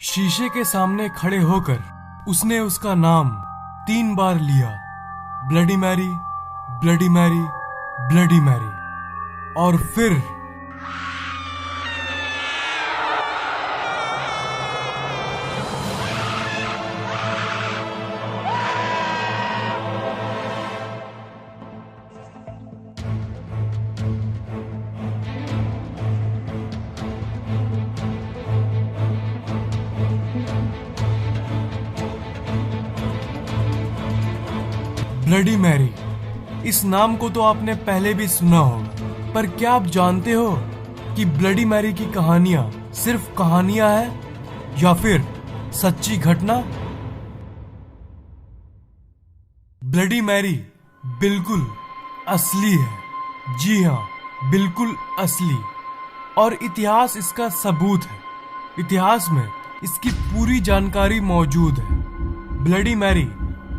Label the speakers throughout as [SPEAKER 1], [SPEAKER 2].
[SPEAKER 1] शीशे के सामने खड़े होकर उसने उसका नाम 3 बार लिया, bloody Mary, bloody Mary, bloody Mary. और फिर ब्लडी मैरी, इस नाम को तो आपने पहले भी सुना होगा, पर क्या आप जानते हो कि ब्लडी मैरी की कहानियां सिर्फ कहानियां हैं या फिर सच्ची घटना? ब्लडी मैरी बिल्कुल असली है। जी हाँ, बिल्कुल असली। और इतिहास इसका सबूत है। इतिहास में इसकी पूरी जानकारी मौजूद है। ब्लडी मैरी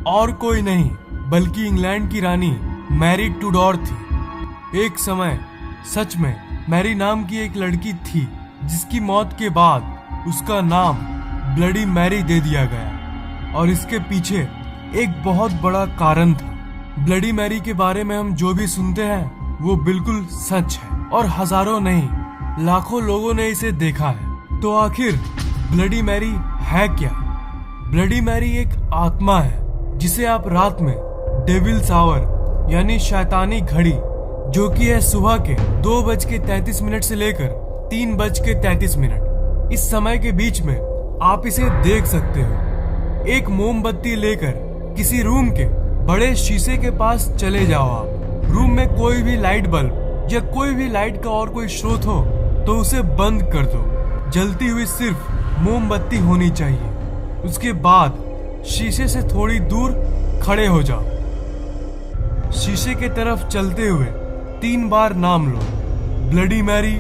[SPEAKER 1] और कोई नहीं बल्कि इंग्लैंड की रानी मैरी टूडोर थी। एक समय सच में मैरी नाम की एक लड़की थी जिसकी मौत के बाद उसका नाम ब्लडी मैरी दे दिया गया। और इसके पीछे एक बहुत बड़ा कारण था। ब्लडी मैरी के बारे में हम जो भी सुनते हैं वो बिल्कुल सच है और हजारों नहीं लाखों लोगों ने इसे देखा है। तो आखिर ब्लडी मैरी है क्या? ब्लडी मैरी एक आत्मा है जिसे आप रात में डेविल्स आवर यानी शैतानी घड़ी, जो कि है सुबह के 2:33 से लेकर 3:33, इस समय के बीच में आप इसे देख सकते हो। एक मोमबत्ती लेकर किसी रूम के बड़े शीशे के पास चले जाओ। आप रूम में कोई भी लाइट बल्ब या कोई भी लाइट का और कोई स्रोत हो तो उसे बंद कर दो। जलती हुई सिर्फ मोमबत्ती होनी चाहिए। उसके बाद शीशे से थोड़ी दूर खड़े हो जाओ। शीशे के तरफ चलते हुए 3 बार नाम लो, bloody Mary,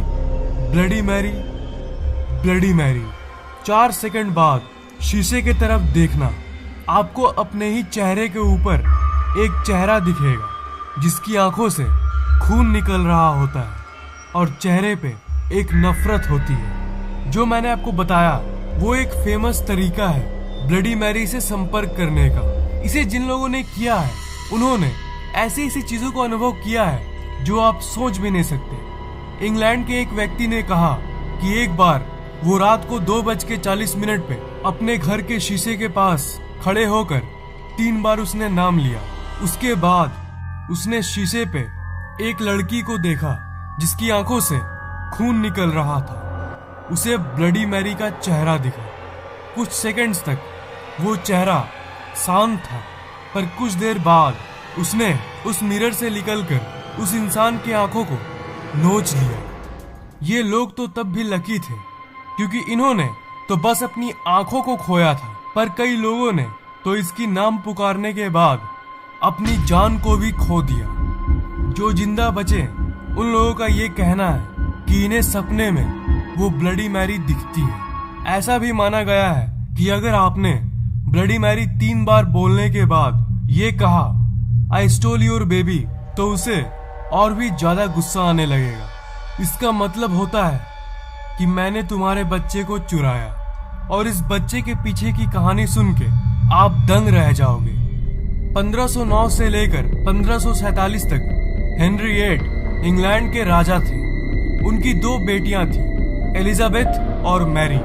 [SPEAKER 1] bloody Mary, bloody Mary. 4 second बाद शीशे के तरफ देखना। आपको अपने ही चेहरे के ऊपर एक चेहरा दिखेगा जिसकी आंखों से खून निकल रहा होता है और चेहरे पे एक नफरत होती है। जो मैंने आपको बताया वो एक फेमस तरीका है ब्लडी मैरी से संपर्क करने का। इसे जिन लोगों ने किया है उन्होंने ऐसी ऐसी चीजों को अनुभव किया है जो आप सोच भी नहीं सकते। इंग्लैंड के एक व्यक्ति ने कहा कि एक बार वो रात को 2:40 पे अपने घर के शीशे के पास खड़े होकर 3 बार उसने नाम लिया। उसके बाद उसने शीशे पे एक लड़की को देखा जिसकी आंखों से खून निकल रहा था। उसे ब्लडी मैरी का चेहरा दिखा। कुछ सेकंड्स तक वो चेहरा शांत था, पर कुछ देर बाद उसने उस मिरर से निकलकर उस इंसान की आंखों को नोच लिया। ये लोग तो तब भी लकी थे क्योंकि इन्होंने तो बस अपनी आंखों को खोया था, पर कई लोगों ने तो इसकी नाम पुकारने के बाद अपनी जान को भी खो दिया। जो जिंदा बचे उन लोगों का ये कहना है कि इन्हें सपने में वो ब्लडी मैरी दिखती है। ऐसा भी माना गया है कि अगर आपने ब्लडी मैरी 3 बार बोलने के बाद ये कहा आई स्टोल योर बेबी, तो उसे और भी ज्यादा गुस्सा आने लगेगा। इसका मतलब होता है कि मैंने तुम्हारे बच्चे को चुराया। और इस बच्चे के पीछे की कहानी सुन के आप दंग रह जाओगे। 1509 से लेकर 1547 तक हेनरी VIII इंग्लैंड के राजा थे। उनकी 2 बेटियां थी, एलिजाबेथ और मैरी।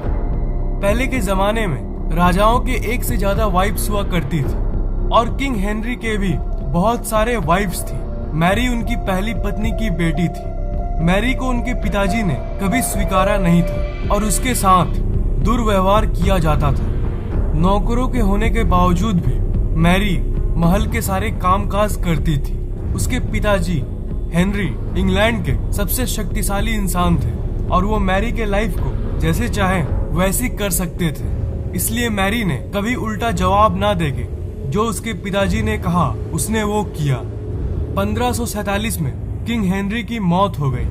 [SPEAKER 1] पहले के जमाने में राजाओं के एक से ज्यादा वाइफ्स हुआ करती थी और किंग हेनरी के भी बहुत सारे वाइफ्स थी। मैरी उनकी पहली पत्नी की बेटी थी। मैरी को उनके पिताजी ने कभी स्वीकारा नहीं था और उसके साथ दुर्व्यवहार किया जाता था। नौकरों के होने के बावजूद भी मैरी महल के सारे कामकाज करती थी। उसके पिताजी हेनरी इंग्लैंड के सबसे शक्तिशाली इंसान थे और वो मैरी के लाइफ को जैसे चाहे वैसी कर सकते थे। इसलिए मैरी ने कभी उल्टा जवाब ना देके जो उसके पिताजी ने कहा उसने वो किया। 1547 में किंग हेनरी की मौत हो गई।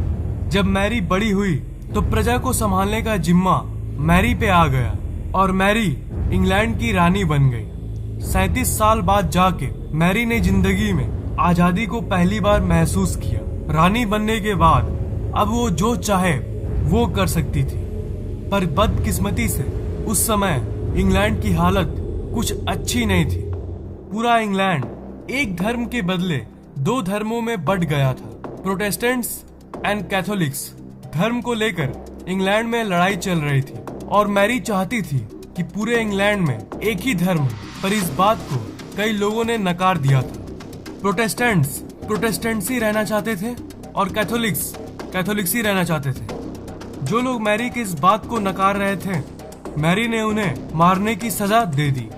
[SPEAKER 1] जब मैरी बड़ी हुई तो प्रजा को संभालने का जिम्मा मैरी पे आ गया और मैरी इंग्लैंड की रानी बन गई। 37 साल बाद जाके मैरी ने जिंदगी में आजादी को पहली बार महसूस किया। रानी बनने के बाद अब वो जो चाहे वो कर सकती थी, पर बदकिस्मती से उस समय इंग्लैंड की हालत कुछ अच्छी नहीं थी। पूरा इंग्लैंड एक धर्म के बदले दो धर्मों में बंट गया था। प्रोटेस्टेंट्स एंड कैथोलिक्स धर्म को लेकर इंग्लैंड में लड़ाई चल रही थी और मैरी चाहती थी कि पूरे इंग्लैंड में एक ही धर्म, पर इस बात को कई लोगों ने नकार दिया था। प्रोटेस्टेंट्स प्रोटेस्टेंट्स ही रहना चाहते थे और कैथोलिक्स कैथोलिक्स ही रहना चाहते थे। जो लोग मैरी की इस बात को नकार रहे थे, मैरी ने उन्हें मारने की सजा दे दी।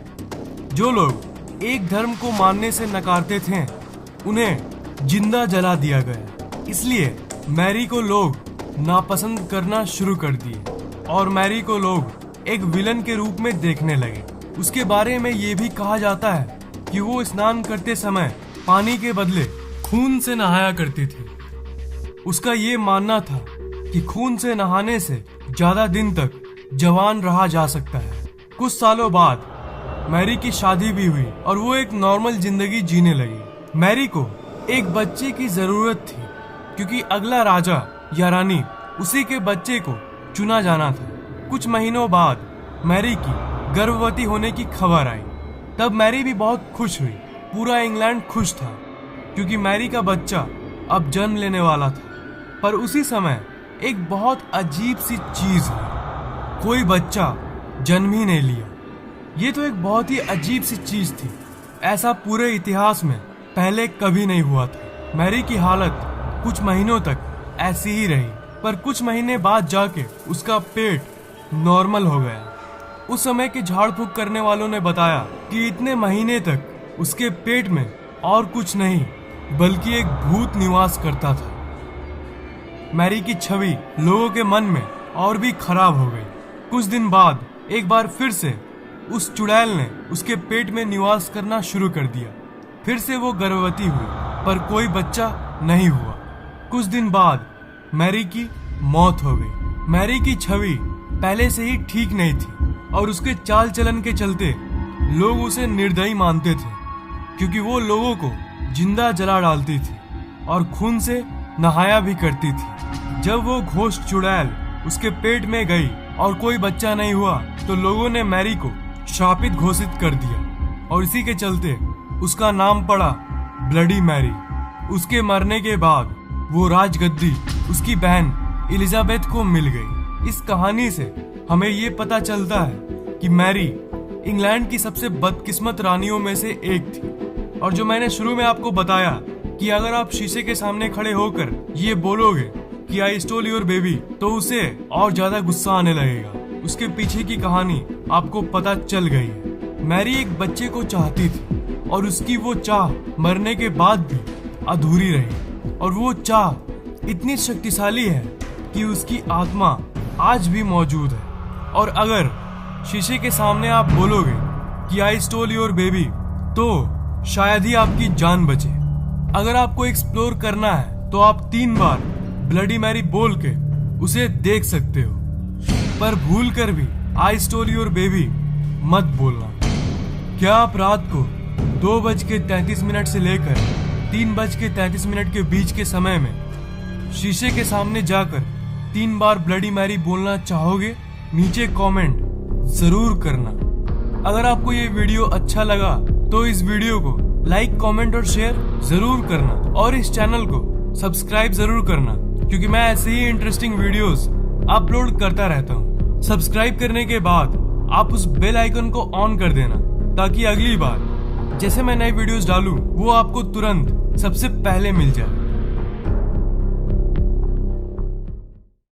[SPEAKER 1] जो लोग एक धर्म को मानने से नकारते थे, उन्हें जिंदा जला दिया गया। इसलिए मैरी को लोग नापसंद करना शुरू कर दिए और मैरी को लोग एक विलन के रूप में देखने लगे। उसके बारे में ये भी कहा जाता है कि वो स्नान करते समय पानी के बदले खून से नहाया करती थी। उसका ये मानना था कि खून से नहाने से ज्यादा दिन तक जवान रहा जा सकता है। कुछ सालों बाद मैरी की शादी भी हुई और वो एक नॉर्मल जिंदगी जीने लगी। मैरी को एक बच्चे की जरूरत थी क्योंकि अगला राजा या रानी उसी के बच्चे को चुना जाना था। कुछ महीनों बाद मैरी की गर्भवती होने की खबर आई। तब मैरी भी बहुत खुश हुई। पूरा इंग्लैंड खुश था क्योंकि मैरी का बच्चा अब जन्म लेने वाला था। पर उसी समय एक बहुत अजीब सी चीज है, कोई बच्चा जन्म ही नहीं लिया। ये तो एक बहुत ही अजीब सी चीज थी। ऐसा पूरे इतिहास में पहले कभी नहीं हुआ था। मैरी की हालत कुछ महीनों तक ऐसी ही रही, पर कुछ महीने बाद जाके उसका पेट नॉर्मल हो गया। उस समय के झाड़ फूक करने वालों ने बताया कि इतने महीने तक उसके पेट में और कुछ नहीं बल्कि एक भूत निवास करता था। मैरी की छवि लोगों के मन में और भी खराब हो गई। कुछ दिन बाद एक बार फिर से उस चुड़ैल ने उसके पेट में निवास करना शुरू कर दिया। फिर से वो गर्भवती हुई, पर कोई बच्चा नहीं हुआ। कुछ दिन बाद मैरी की मौत हो गई। मैरी की छवि पहले से ही ठीक नहीं थी और उसके चाल चलन के चलते लोग उसे निर्दयी मानते थे क्योंकि वो लोगों को जिंदा जला डालती थी और खून से नहाया भी करती थी। जब वो घोस्ट चुड़ैल उसके पेट में गई और कोई बच्चा नहीं हुआ तो लोगों ने मैरी को शापित घोषित कर दिया और इसी के चलते उसका नाम पड़ा ब्लडी मैरी। उसके मरने के बाद वो राजगद्दी उसकी बहन एलिजाबेथ को मिल गई। इस कहानी से हमें ये पता चलता है कि मैरी इंग्लैंड की सबसे बदकिस्मत रानियों में से एक थी। और जो मैंने शुरू में आपको बताया कि अगर आप शीशे के सामने खड़े होकर ये बोलोगे कि आई स्टोल योर बेबी, तो उसे और ज्यादा गुस्सा आने लगेगा। उसके पीछे की कहानी आपको पता चल गई है। मैरी एक बच्चे को चाहती थी और उसकी वो चाह मरने के बाद भी अधूरी रही। और वो चाह इतनी शक्तिशाली है कि उसकी आत्मा आज भी मौजूद है। और अगर शीशे के सामने आप बोलोगे कि आई स्टोल योर बेबी, तो शायद ही आपकी जान बचे। अगर आपको एक्सप्लोर करना है तो आप 3 बार ब्लडी मैरी बोल के उसे देख सकते हो, पर भूल कर भी आई स्टोल योर बेबी मत बोलना। क्या आप रात को 2:33 से लेकर 3:33 के बीच के समय में शीशे के सामने जाकर 3 बार ब्लडी मैरी बोलना चाहोगे? नीचे कमेंट जरूर करना। अगर आपको ये वीडियो अच्छा लगा तो इस वीडियो को लाइक, कमेंट और शेयर जरूर करना और इस चैनल को सब्सक्राइब जरूर करना क्योंकि मैं ऐसे ही इंटरेस्टिंग वीडियोस अपलोड करता रहता हूँ। सब्सक्राइब करने के बाद आप उस बेल आइकन को ऑन कर देना ताकि अगली बार जैसे मैं नई वीडियोस डालूं वो आपको तुरंत सबसे पहले मिल जाए।